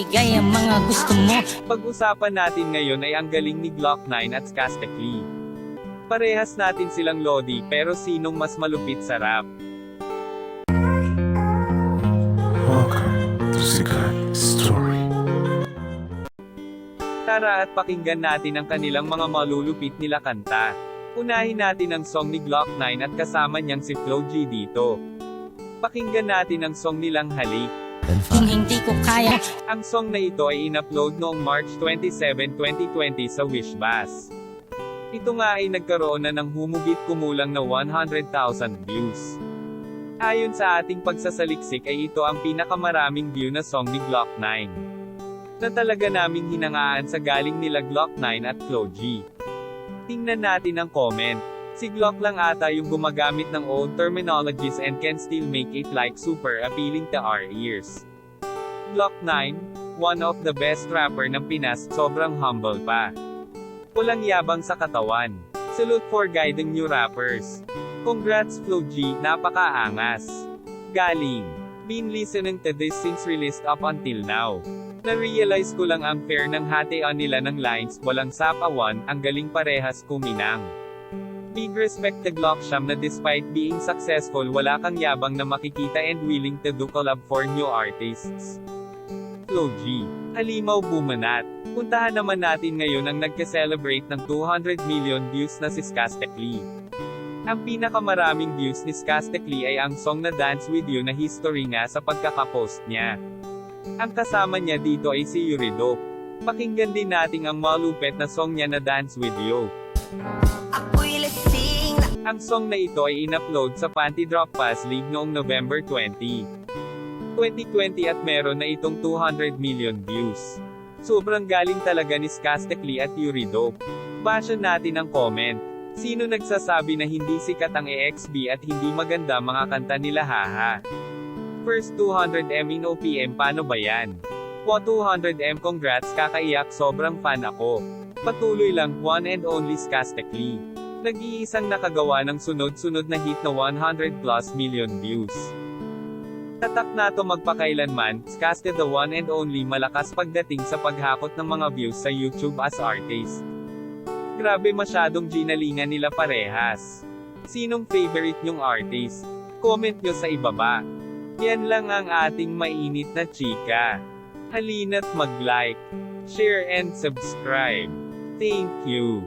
Ibigay ang mga gusto mo. Pag-usapan natin ngayon ay ang galing ni Glock 9 at Skastek Lee. Parehas natin silang lodi pero sinong mas malupit sa rap? Welcome to Sikat Story. Tara at pakinggan natin ang kanilang mga malulupit nila kanta. Unahin natin ang song ni Glock 9 at kasama niyang si Flo G dito. Pakinggan natin ang song nilang Halik. Kung hindi ko kaya, Ang song na ito ay in-upload noong March 27, 2020 sa Wishbas. Ito nga ay nagkaroon na ng humugit kumulang na 100,000 views. Ayon sa ating pagsasaliksik ay ito ang pinakamaraming view na song ni Glock 9. Na talaga naming hinangaan sa galing nila Glock 9 at Flo G. Tingnan natin ang comment. Si Glock lang ata yung gumagamit ng old terminologies and can still make it like super appealing to our ears. Glock 9, one of the best rapper ng Pinas, sobrang humble pa. Walang yabang sa katawan. Salute for guiding new rappers. Congrats Flo G, napakaangas. Galing. Been listening to this since released up until now. Na-realize ko lang ang fair ng hatian nila ng lines, walang sapawan, ang galing parehas kuminang. Big respect to Glock Sham na despite being successful wala kang yabang na makikita and willing to do collab for new artists. Flo G. Halimaw bumanat. Puntahan naman natin ngayon ang nagka-celebrate ng 200 million views na si Skastek Lee. Ang pinakamaraming views ni Skastek Lee ay ang song na Dance With You na history nga sa pagkakapost niya. Ang kasama niya dito ay si Yurido. Pakinggan din natin ang malupet na song niya na Dance With You. Ang song na ito ay in-upload sa Panty Drop Pass League noong November 20, 2020 at meron na itong 200 million views. Sobrang galing talaga ni Skastek Lee at Yurido. Bashan natin ang comment. Sino nagsasabi na hindi sikat ang EXB at hindi maganda mga kanta nila haha? First 200M in OPM paano ba yan? 200M congrats kakaiyak sobrang fan ako. Patuloy lang one and only Skastek Lee. Nag-iisang nakagawa ng sunod-sunod na hit na 100 plus million views. Tatak na to magpakailanman, Skastek the one and only malakas pagdating sa paghakot ng mga views sa YouTube as artist. Grabe masyadong ginalingan nila parehas. Sinong favorite nyong artist? Comment nyo sa ibaba. Yan lang ang ating mainit na chika. Halina't mag-like, share and subscribe. Thank you.